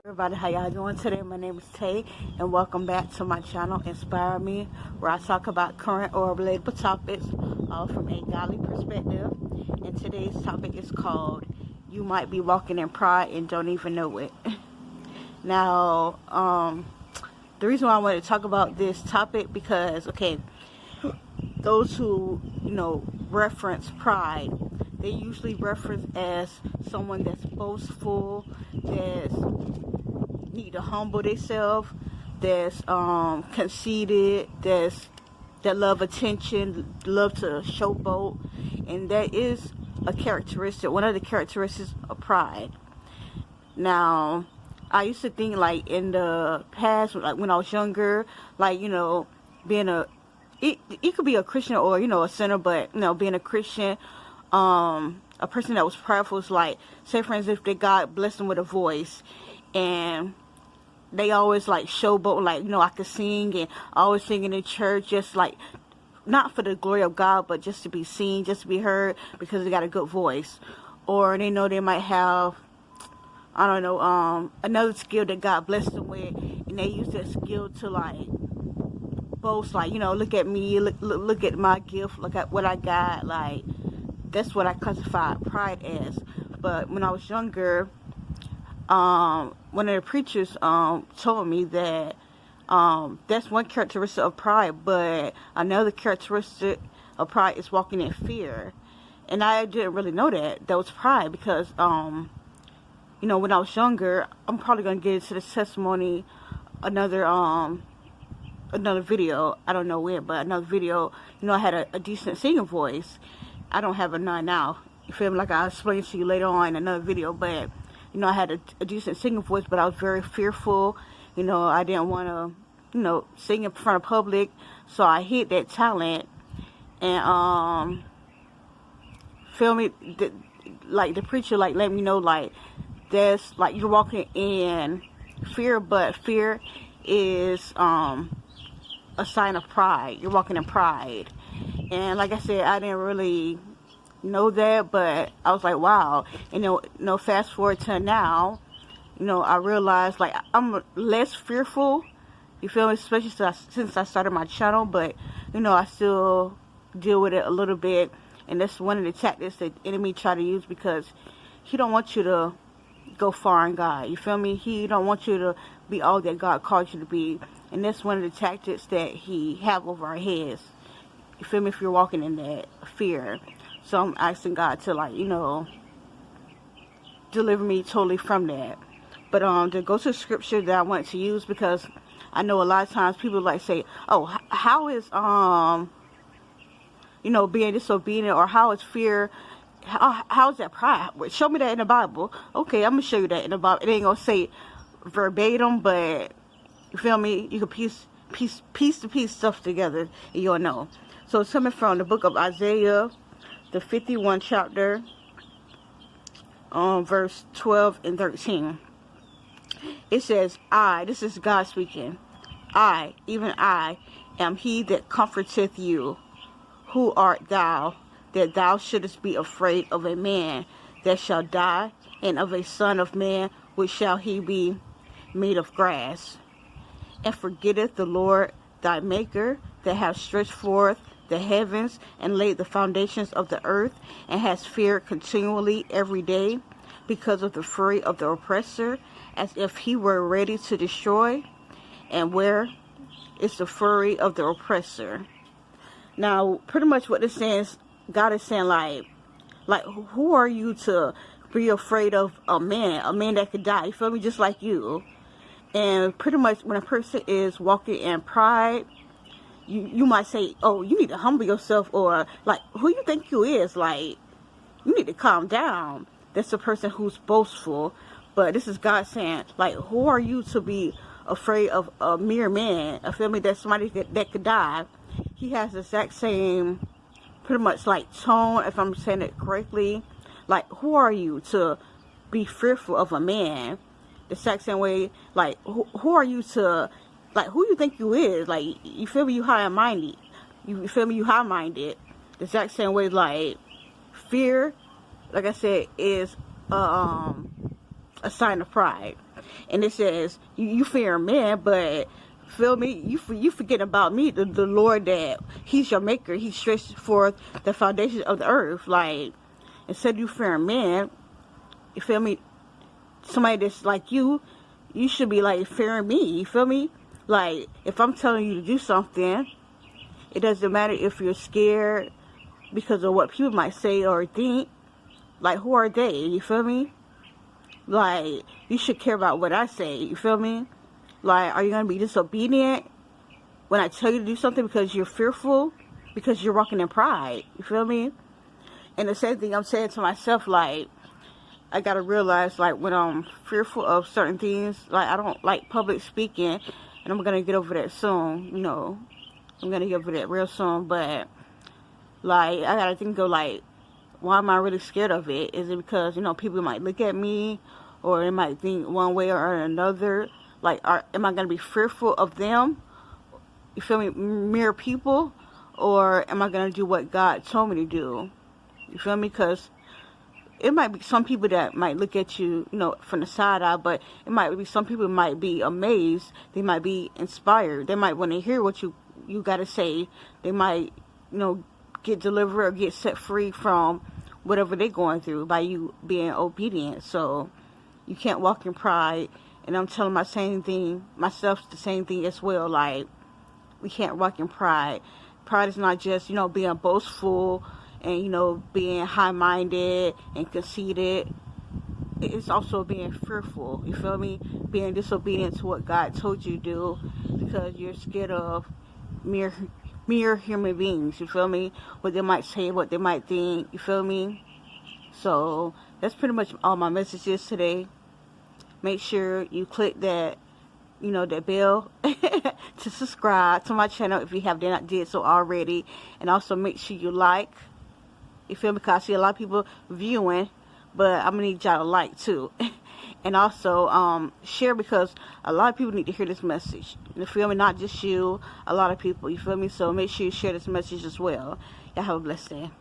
Everybody, how y'all doing today? My name is Tay, and welcome back to my channel, Inspire Me, where I talk about current or relatable topics, all from a godly perspective. And today's topic is called, You Might Be Walking in Pride and Don't Even Know It. Now, the reason why I wanted to talk about this topic, because, those who, reference pride, they usually reference as someone that's boastful, that's need to humble themselves, that's conceited, that love attention, love to showboat, and that is a characteristic, one of the characteristics of pride. Now, I used to think, like, in the past, like when I was younger, like, being it could be a Christian or, a sinner, but, being a Christian, a person that was prideful is like, say for instance, if God blessed them with a voice, and they always like showboat, like, I could sing, and always singing in church, just like, not for the glory of God, but just to be seen, just to be heard, because they got a good voice. Or they know they might have, I don't know, another skill that God blessed them with, and they use that skill to, like, boast, like, look at me, look at my gift, look at what I got. Like, that's what I classify pride as. But when I was younger, one of the preachers told me that that's one characteristic of pride, but another characteristic of pride is walking in fear. And I didn't really know that was pride, because when I was younger, I'm probably gonna get into this testimony another video, I don't know when, but another video. I had a decent singing voice. I don't have a none now, you feel me? Like I'll explain to you later on in another video. But I had a decent singing voice, but I was very fearful. I didn't want to, sing in front of public. So I hid that talent. And, feel me? Like, the preacher, like, let me know, like, that's, like, you're walking in fear, but fear is, a sign of pride. You're walking in pride. And like I said, I didn't really know that, but I was like, wow. And fast forward to now, I realized, like, I'm less fearful, you feel me, especially since I started my channel. But I still deal with it a little bit, and that's one of the tactics that the enemy try to use, because he don't want you to go far in God, you feel me? He don't want you to be all that God called you to be. And that's one of the tactics that he have over our heads, you feel me, if you're walking in that fear. So I'm asking God to, like, deliver me totally from that. But to go to the scripture that I want to use, because I know a lot of times people like say, oh, how is being disobedient, or how is fear, how is that pride? Show me that in the Bible. Okay, I'm gonna show you that in the Bible. It ain't gonna say verbatim, but you feel me, you can piece to piece stuff together, and you'll know. So it's coming from the book of Isaiah, the 51 chapter, verse 12 and 13. It says, this is God speaking, even I, am he that comforteth you. Who art thou, that thou shouldest be afraid of a man that shall die, and of a son of man, which shall he be made of grass? And forgetteth the Lord thy Maker, that hath stretched forth the heavens, and laid the foundations of the earth, and has feared continually every day, because of the fury of the oppressor, as if he were ready to destroy. And where is the fury of the oppressor? Now, pretty much what this says, God is saying, like, who are you to be afraid of a man that could die? You feel me? Just like you. And pretty much when a person is walking in pride, you might say, oh, you need to humble yourself, or, like, who you think you is? Like, you need to calm down. That's the person who's boastful. But this is God saying, like, who are you to be afraid of a mere man? I feel me? That's somebody that could die. He has the exact same, pretty much, like, tone, if I'm saying it correctly. Like, who are you to be fearful of a man? The exact same way, like, who are you to, like, who you think you is? Like, you feel me? You high-minded. You feel me? You high-minded. The exact same way, like, fear, like I said, is a sign of pride. And it says, you fear men, but feel me, you forget about me, the Lord, that He's your maker. He stretched forth the foundation of the earth. Like, instead of you fearing men, you feel me, somebody that's like you should be like fearing me. You feel me? Like, if I'm telling you to do something, it doesn't matter if you're scared because of what people might say or think. Like, who are they? You feel me? Like, you should care about what I say. You feel me? Like, are you going to be disobedient when I tell you to do something because you're fearful? Because you're walking in pride. You feel me? And the same thing I'm saying to myself, like, I got to realize, like, when I'm fearful of certain things, like, I don't like public speaking, and I'm going to get over that soon, you know. I'm going to get over that real soon, but, like, I got to think of, like, why am I really scared of it? Is it because, you know, people might look at me, or they might think one way or another? Like, am I going to be fearful of them? You feel me? Mere people? Or am I going to do what God told me to do? You feel me? Because it might be some people that might look at you, you know, from the side eye, but it might be some people might be amazed. They might be inspired. They might want to hear what you got to say. They might, you know, get delivered or get set free from whatever they're going through by you being obedient. So you can't walk in pride. And I'm telling myself the same thing as well. Like, we can't walk in pride. Pride is not just, you know, being boastful and, you know, being high-minded and conceited. It's also being fearful. You feel me? Being disobedient to what God told you to do because you're scared of mere human beings. You feel me? What they might say, what they might think. You feel me? So that's pretty much all my messages today. Make sure you click that, you know, that bell to subscribe to my channel if you have not did so already. And also make sure you like. You feel me? Because I see a lot of people viewing, but I'm going to need y'all to like too. And also share, because a lot of people need to hear this message. You feel me? Not just you, a lot of people. You feel me? So make sure you share this message as well. Y'all have a blessed day.